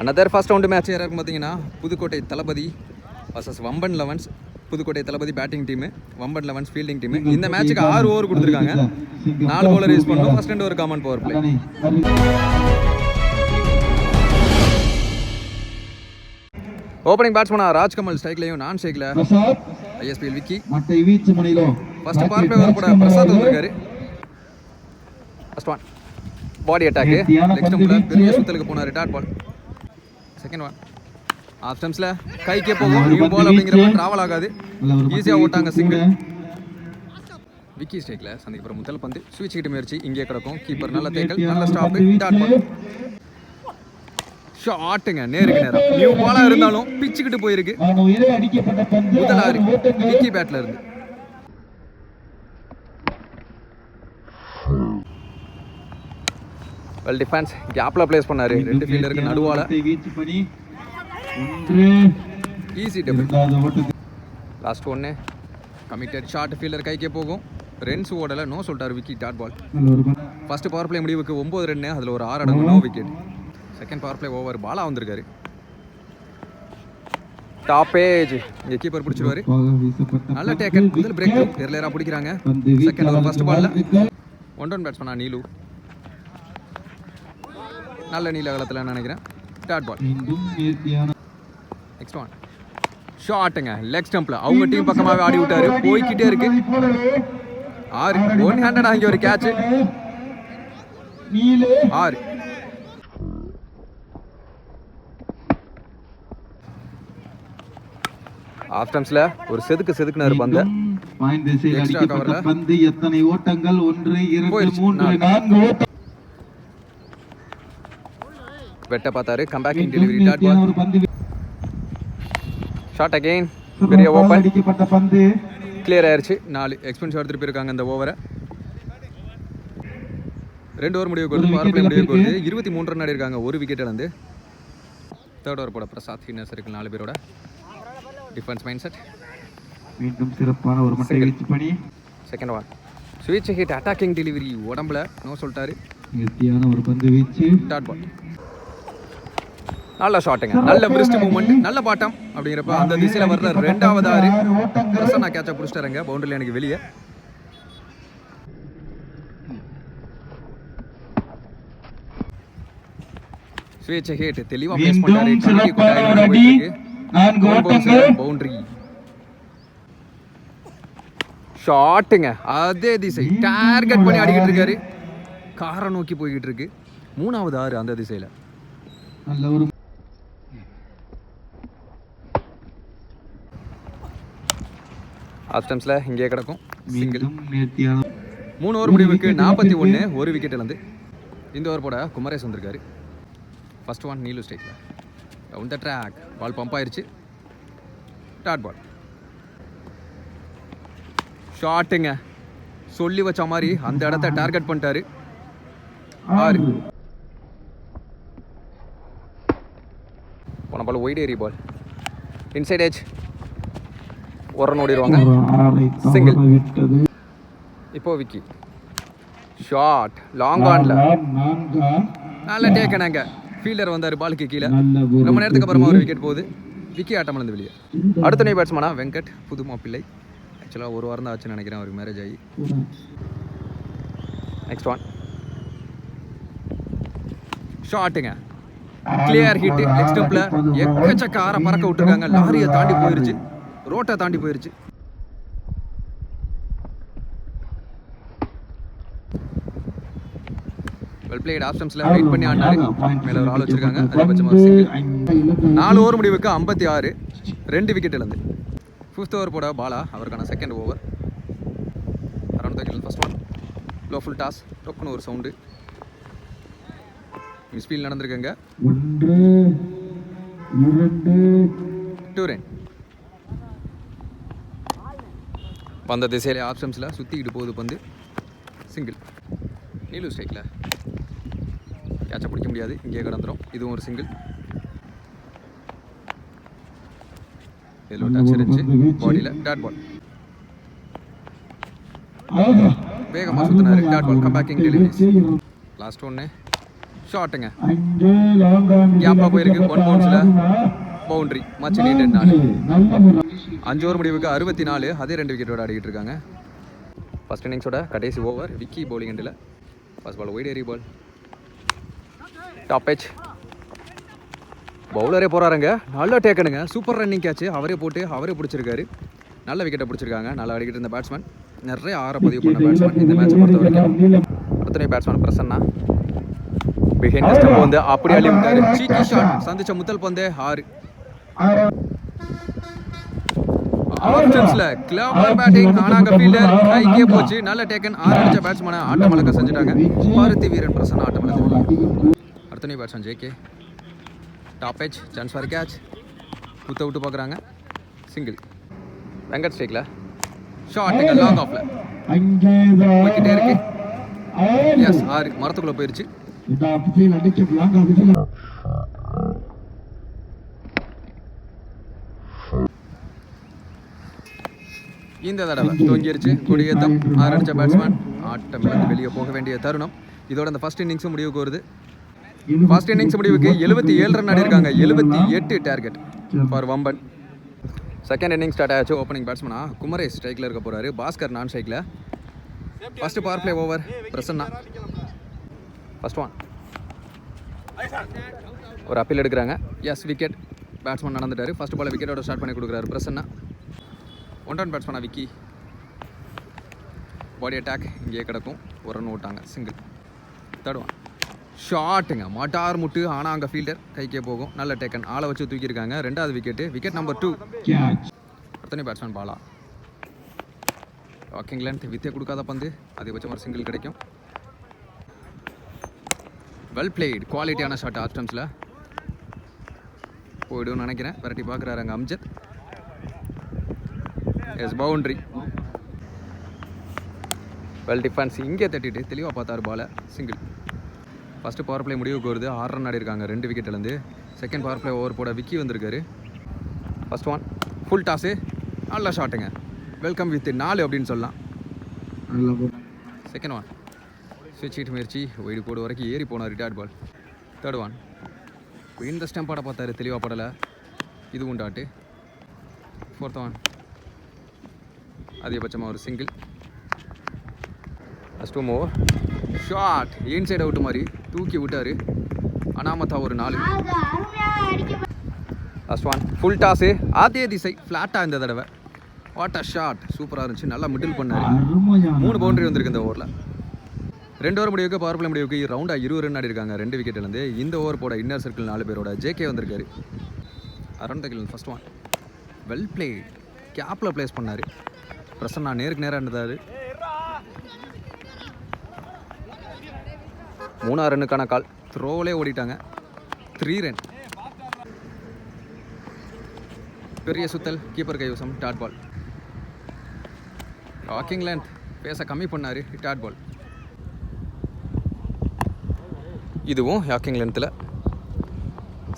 Another first round match யாராக இருக்கும் பார்த்தீங்கன்னா Pudukkottai Thalapathy versus Vamban elevens. Pudukkottai Thalapathy batting team, Vamban elevens fielding team. இந்த மேட்ச்சுக்கு 6 ஓவர் கொடுத்துருக்காங்க. 4 bowler யூஸ் பண்ணணும். First 2 over common power play. Opening பேட்ஸ்மனா ராஜ்கமல் ஸ்ட்ரைக்லையும் நான் ஸ்ட்ரைக்ல ISPL Vicky. First power play over கூட பிரசாத் வந்திருக்காரு. First one body attack, leg ஸ்டம்ப்ல பெரிய சுத்தலுக்கு போனாரு, dot ball. Second one off ஸ்டம்ப்ஸ்ல கைக்கே போகும், நியூ பால் அப்படிங்கிறப்ப டிராவல் ஆகாது, ஈஸியா ஓட்டாங்க, சிங்கிள். விக்கி ஸ்ட்ரைக்ல சந்திக்கப்புறம் முதல் பந்து ஸ்விட்ச் கிட்ட முயற்சி, இங்கே கிடக்கும், கீப்பர் நல்ல தேக்கல், நல்ல ஸ்டாப், டாட் பால். ஷாட்டுங்க, நேருக்கு நேரம், நியூ பாலா இருந்தாலும் பிச்சுக்கிட்டு போயிருக்கு. முதலாறு விக்கி பேட்ல இருந்து. வெல் டிஃபென்ஸ், கேப்ல பிளேஸ் பண்ணாரு, 2 ஃபீல்டருக்கு நடுவால. Easy double. லாஸ்ட் ஒன்னு கமிட்டட் ஷாட், ஃபீல்டர் கைக்கே போகும், ரன்ஸ் ஓடல, நோ சொல்லிட்டாரு Vicky, dot ball. First power play முடிவுக்கு 9 ரன், அதுல ஒரு 6 அடங்கும், no wicket. Second power play over Bala வந்திருக்காரு, டாப் ஏஜ், இங்க கீப்பர் பிடிச்சிருவாரு, நல்ல டேக்கல், முதல் பிரேக் எர்லியரா பிடிக்கிறாங்க. செகண்ட் ஓவர் ஃபர்ஸ்ட் பால்ல 1 பேட்ஸ்மேனா நீலு, நல்ல நீல அகலத்தில் நினைக்கிறேன், டாட் பால். நெக்ஸ்ட் ஒன் ஷாட்டுங்க, லெக் ஸ்டம்ப்ல அவங்க டீம் பக்கமாவே ஆடி விட்டாரு, போய்கிட்டே இருக்கு, 6 1 ஹேண்டட் ஆகி ஒரு கேட்ச், 6. ஆஃப் ஸ்டம்ப்ஸ்ல ஒரு செதுக்குனாரு பந்த, எக்ஸ்ட்ரா கவர்ல பந்து எத்தனை ஓட்டங்கள், 1 2 3 4 ஓட்டம் வெட்ட பார்த்தாரு, comebacking delivery, dot ball. Shot again, பெரிய ஓபன், அடிக்கப்பட்ட பந்து கிளியர் ஆயிருச்சு. 4 எக்ஸ்பென்ஸ் எடுத்துட்டு போயிருக்காங்க இந்த ஓவரை. 2 ஓவர் முடிவுக்கு வருது, பவர் பிளே முடிவுக்கு வருது. 23 ரன் ஆடி இருக்காங்க, 1 விக்கெட் இழந்து. தேர்ட் ஓவர் போட பிரசாத், இன்னர் சர்க்கிள் 4 பேரோட டிஃபென்ஸ் மைண்ட் செட். மீண்டும் சிறப்பான ஒரு மட்டை வீச்சு பணி. செகண்ட் ஒன் ஸ்விட்ச் ஹிட், அட்டாக்கிங் டெலிவரி, உடம்புல நோ சொல்லிட்டாரு, நிறுத்தியான ஒரு பந்து வீச்சு, டாட் பால். நல்ல ஷாட்டுங்க, நல்ல பிரிஸ்ட் மூவ்மெண்ட், நல்ல பாட்டம் அப்படிங்கிறப்ப அந்த திசையில வர்ற 2வது 6 பிரசன்னா கேட்ச பிடிச்சிட்டாருங்க, பவுண்டரியில் எனக்கு வெளியே. ஸ்விட்ச் ஹிட் தெளிவா பிளேஸ் பண்ணாரு, பவுண்டரி. ஷாட்டுங்க, அதே திசை டார்கெட் பண்ணி ஆடிக்கிட்டு இருக்காரு, காரை நோக்கி போய்கிட்டு இருக்கு, 3வது 6 அந்த திசையில. ஆஃப் ஸ்டம்ப்ஸ்ல இங்கே கிடக்கும், சிங்கிள். 3 ஓவர் முடிவுக்கு 41, 1 விக்கெட் இழந்து. இந்த ஓவர் போட குமரேஷ் வந்திருக்காரு. ஃபர்ஸ்ட் ஒன் நீலு ஸ்ட்ரைக்ல down the track, ball bump ஆயிருச்சு, டாட் பால். ஷாட்டுங்க, சொல்லி வச்ச மாதிரி அந்த இடத்த டார்கெட் பண்ணிட்டாரு, 6. போன பால் ஒயிட் ஏரி பால், இன்சைட் ஏஜ், ஒரு ரன் ஓடிடுவாங்க, சிங்கிள். இப்போ விக்கி ஷாட், லாங் ஆன்ல நல்ல டேக்கனாங்க, ஃபீல்டர் வந்தார் பாலுக்கு கீழே, ரொம்ப நேரத்துக்கு அப்புறமா ஒரு விக்கெட் போகுது, விக்கி ஆட்டம் இழந்து வெளியே. அடுத்த நை பேட்ஸ்மேனா வெங்கட், புது மாப்பிள்ளை, ஆக்சுவலாக 1 வாரம் தான் ஆச்சுன்னு நினைக்கிறேன் அவருக்கு மேரேஜ் ஆகி. நெக்ஸ்ட் ஒன் ஷாட்டுங்க, கிளியர் ஹிட், லெக் ஸ்டம்ப்ல எக்கச்சக்க ஆற பறக்க விட்டுருக்காங்க, லாரியை தாண்டி போயிருச்சு, ரோட்டை தாண்டி போயிருச்சு. வெல் பிளேட், ஆஃப் ஸ்டம்ப்ஸ்ல வெயிட் பண்ணி ஆடினாரு, மேல ஒரு ஆள் வச்சிருக்காங்க, அதிகபட்சமா சிங்கிள். 4 ஓவர் முடிவுக்கு 56, 2 விக்கெட் இழந்து. 5th ஓவர் போட பாலா, அவருக்கான second over. Around the kill, first one low full toss, டொக்குன்னு ஒரு சவுண்டு, மிஸ்ஃபீல்ட் நடந்திருக்குங்க, 2 ரன். பந்த திசையிலே ஆஃப் ஸ்டம்ப்ஸ்ல சுத்திக்கிட்டு போகுது பந்து, சிங்கிள். நீலு ஸ்ட்ரைக்ல கேட்ச பிடிக்க முடியாது, இங்கே கடந்துடும், இதுவும் ஒரு சிங்கிள். இதில் டச் இருந்துச்சு பாடியில், டாட் பால். வேகமாக சுற்றினாரு, டாட் பால், கம்பேக்கிங் டெலிவரிஸ். லாஸ்ட் ஒன்று ஷாட்டுங்க, அங்கே லாங் ஆன் கேப்ல போயிருக்கு. 1 பவுன்ஸ்ல பவுண்டரி. Much needed 4. நல்ல ஒரு 5 ஓவர் முடிவுக்கு 64. அதே 2 விக்கெட்டோட ஆடிக்கிட்டு இருக்காங்க. ஃபர்ஸ்ட் இன்னிங்ஸோட கடைசி ஓவர். விக்கி பவுலிங் எண்டில். ஃபர்ஸ்ட் பால் ஒயிட் ஏரி பால். Top H. பவுலரே போகிறாருங்க. நல்லா டேக்கனுங்க. Super running catch. அவரே போட்டு அவரே பிடிச்சிருக்காரு. நல்ல விக்கெட்டை பிடிச்சிருக்காங்க. நல்லா அடிக்கிட்டு இருந்த பேட்ஸ்மேன். நிறைய 6 பதிவு பண்ண பேட்ஸ்மேன் இந்த மேட்சை பொறுத்த வரைக்கும். அடுத்த பேட்ஸ்மேன் பிரசன்னா. பிஹைண்ட் ஸ்டெப் வந்து அப்படி அள்ளி விட்டாரு. சீக்கி ஷாட். சந்திச்ச முதல் பந்து 6. ஆப்ஷன்ஸ்ல கிளவர் பேட்டிங். ஆனாங்க ஃபீல்டர் கைக்கே போச்சு. நல்ல டேக்கன். 6 அடிச்ச பேட்ஸ்மேனை ஆட்டமலக்க செஞ்சுட்டாங்க. பருத்தி வீரன் பிரசன்னா ஆட்டமலக்க. அடுத்த batsman JK. Top H. Chance for catch. குத்த விட்டு பார்க்குறாங்க. சிங்கிள். வெங்கட் ஸ்ட்ரைக்கில் ஷாட்டுங்க. லாங் ஆஃப்ல அங்கே போய்கிட்டே இருக்கு. எஸ் 6. மரத்துக்குள்ளே போயிருச்சு. இந்த அபிஷேக் அடிச்சு லாங் அபிஷேக் இந்த தடவை தொங்கிருச்சு. கொடியேத்தம். 6 அடிச்ச பேட்ஸ்மேன் ஆட்டம் வெளியே போக வேண்டிய தருணம். இதோட அந்த ஃபர்ஸ்ட் இன்னிங்ஸும் முடிவுக்கு வருது. ஃபர்ஸ்ட் இன்னிங்ஸ் முடிவுக்கு 77 ரன் ஆடிருக்காங்க. 78 target for Vamban. Second inning start ஆச்சு. ஓப்பனிங் பேட்ஸ்மனா குமரேஷ் ஸ்ட்ரைக்கில் இருக்க போகிறாரு. பாஸ்கர் நான் ஸ்ட்ரைக்கில். First power play over. Prasanna first one. ஒரு அப்பீல் எடுக்கிறாங்க. Yes wicket. பேட்ஸ்மேன் நடந்துட்டாரு. ஃபர்ஸ்ட் பால் விக்கெட்டோட ஸ்டார்ட் பண்ணி கொடுக்குறாரு பிரசன்னா. 1 ரன் பேட்ஸ்மேனா விக்கி. பாடி அட்டாக் இங்கேயே கிடக்கும். ஒரு ரன் ஓட்டாங்க. சிங்கிள். Third one. ஷாட்டுங்க. மாட்டார் முட்டு. ஆனால் அங்கே ஃபீல்டர் கைக்கே போகும். நல்ல டேக்கன். ஆளை வச்சு தூக்கியிருக்காங்க. 2வது விக்கெட்டு. Wicket number 2. அடுத்த பேட்ஸ்மேன் பாலா. Walking length. வித்தே கொடுக்காத பந்து. அதிகபட்சம் ஒரு சிங்கிள் கிடைக்கும். Well played. குவாலிட்டியான ஷாட் ஆப்ஷன்ஸில் போய்டுன்னு நினைக்கிறேன். விரட்டி பார்க்குறாரு அங்கே Amjad. Yes boundary. Well defence. இங்கே தட்டிட்டு தெளிவாக பார்த்தாரு பாலை. சிங்கிள். ஃபஸ்ட்டு பவர் பிளே முடிவுக்கு வருது. 6 ரன் ஆடிருக்காங்க 2 விக்கெட்லேருந்து. செகண்ட் பவர் பிளே ஓவர் போட விக்கி வந்திருக்காரு. First one. Full toss. நல்ல ஷாட்டுங்க. வெல்கம் வித் 4 அப்படின்னு சொல்லலாம். Second one. ஸ்விட்ச் ஹிட் முயற்சி. ஒயிடு கோடு வரைக்கும் ஏறி போனார். ரிட்டார்ட் பால். Third one. இந்த ஸ்டெம்ப் ஆட பார்த்தாரு. தெளிவாக படலை. இதுவும் டாட்டு. Fourth one. அதிகபட்சமாக ஒரு single. First 2 over. Shot. Inside out மாதிரி தூக்கி விட்டார். அனாமத்தா ஒரு 4. First one. Full toss. அதே திசை ஃப்ளாட்டாக இந்த தடவை. What a shot. சூப்பராக இருந்துச்சு. நல்லா மிடில் பண்ணார். 3 பவுண்டரி வந்திருக்கு இந்த ஓவரில். 2 ஓவர் முடிவுக்கு பவர் பிளே முடிவுக்கு ரவுண்டாக 20 ரன் ஆடிருக்காங்க 2 விக்கெட்லேருந்து. இந்த ஓவர் போட இன்னர் சர்க்கிள் 4 பேரோட ஜேகே வந்திருக்காரு. Around the kill. First one. Well play. கேப்பில் பிளேஸ் பண்ணார். பிரசன்னா நேருக்கு நேராக இருந்தார். 3 ரன்னுக்கான கால். த்ரோவிலே ஓடிட்டாங்க. 3 ரன். பெரிய சுத்தல். கீப்பர் கைவசம். Dot ball. Walking length. பேச கம்மி பண்ணார். Dot ball. இதுவும் வாக்கிங் லென்த்தில்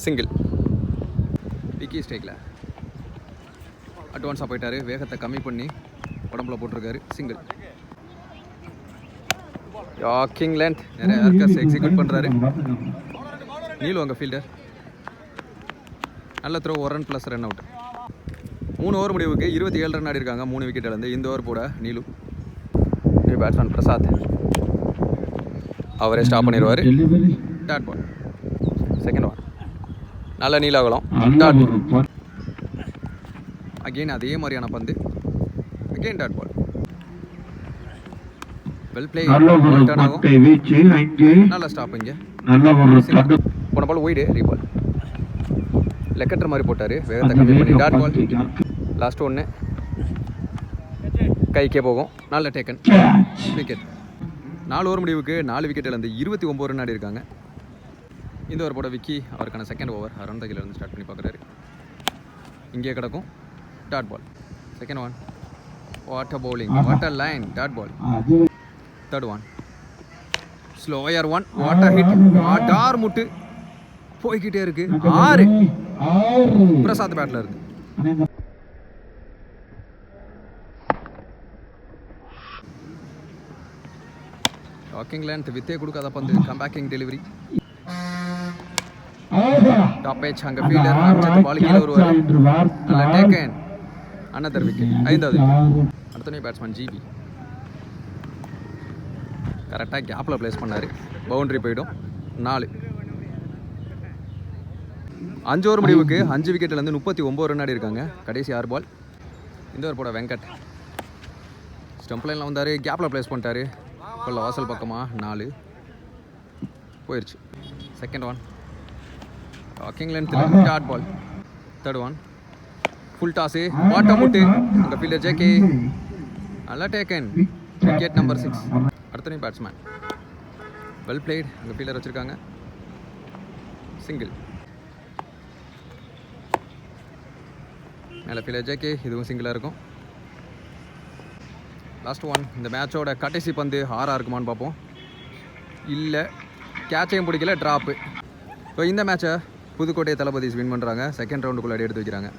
சிங்கிள். விக்கி ஸ்ட்ரைக்கில் அட்வான்ஸாக போயிட்டார். வேகத்தை கம்மி பண்ணி உடம்புல போட்டிருக்காரு. சிங்கிள். Walking length. நிறைய யார்கர்ஸ் எக்ஸிக்யூட் பண்ணுறாரு. நீலு அங்கே ஃபீல்டர். நல்ல throw. 1 run plus run out. 3 over முடிவுக்கு 27 ரன் ஆடிருக்காங்க 3 விக்கெட்லேருந்து. இந்த ஓவர் போட நீலு. New batsman Prasad. அவரே ஸ்டாப் பண்ணிடுவார். Dot ball. Second one. நல்ல நீலாகலம். டாட். அகெயின் அதே மாதிரியான பந்து. Again dot ball. Well play. Turn ஆகும். நல்ல ஸ்டாப் இங்கே. போன பால் ஒயிடு. ரீபால். லெக்கட்டர் மாதிரி போட்டார். வேகத்தை கம்மி பண்ணி டாட் பால். லாஸ்ட் ஒன்று. கைக்கே போகும். நல்ல டேக்கன். விக்கெட். 4 ஓவர் முடிவுக்கு 4 விக்கெட்லேருந்து 29 ரன் ஆடி இருக்காங்க. இந்த ஓவர் போட விக்கி அவருக்கான செகண்ட் ஓவர். அரௌண்ட் த கில்லேருந்து ஸ்டார்ட் பண்ணி பார்க்குறாரு. இங்கே கிடக்கும். Dot ball. Second one. What a bowling. What a line. Dot ball. Third one. Slower one. What a hit. டார் முட்டு போய்கிட்டே இருக்கு. 6. பிரசாத் பேட்டில் இருக்கு. Walking length. வித்தே கொடுக்காத பந்து. Comebacking delivery. டாப் ஏஜ் அங்கே ஃபீல்டர் அடிச்சது பால் கீழே வருவார். நல்ல டேக்கன். Another wicket. 5வது விக்கெட். அடுத்த பேட்ஸ்மேன் ஜிபி கரெக்டாக கேப்பில் ப்ளேஸ் பண்ணார். பவுண்டரி போயிடும். 4. 5 ஓவர் முடிவுக்கு 5 விக்கெட்லேருந்து 39 ரன் ஆடி இருக்காங்க. கடைசி 6 பால். இந்த ஒரு போட வெங்கட் ஸ்டம்ப் லைனில் வந்தார். கேப்பில் ப்ளேஸ் பண்ணிட்டாரு. கொள்ள வாசல் பக்கமாக 4 போயிடுச்சு. செகண்ட் ஒன் வாக்கிங் லென்த்தில் dot ball. Third one full toss bottom முட்டு. அங்கே ஃபீல்டர் ஜேகே நல்லா டேக்கன். Wicket number 6. அடுத்த பேட்ஸ்மேன் வெல் பிளேட். அங்கே ஃபீல்டர் வச்சுருக்காங்க. சிங்கிள். மேலே ஃபீல்டர் ஜேகே. இதுவும் சிங்கிளாக இருக்கும். Last one. இந்த மேட்சோட கடைசி பந்து 6 இருக்குமான்னு பார்ப்போம். இல்லை, கேட்சையும் பிடிக்கல, ட்ராப்பு. ஸோ இந்த மேட்சை புதுக்கோட்டை தளபதிஸ் வின் பண்ணுறாங்க. செகண்ட் ரவுண்டுக்குள்ளே எடுத்து வைக்கிறாங்க.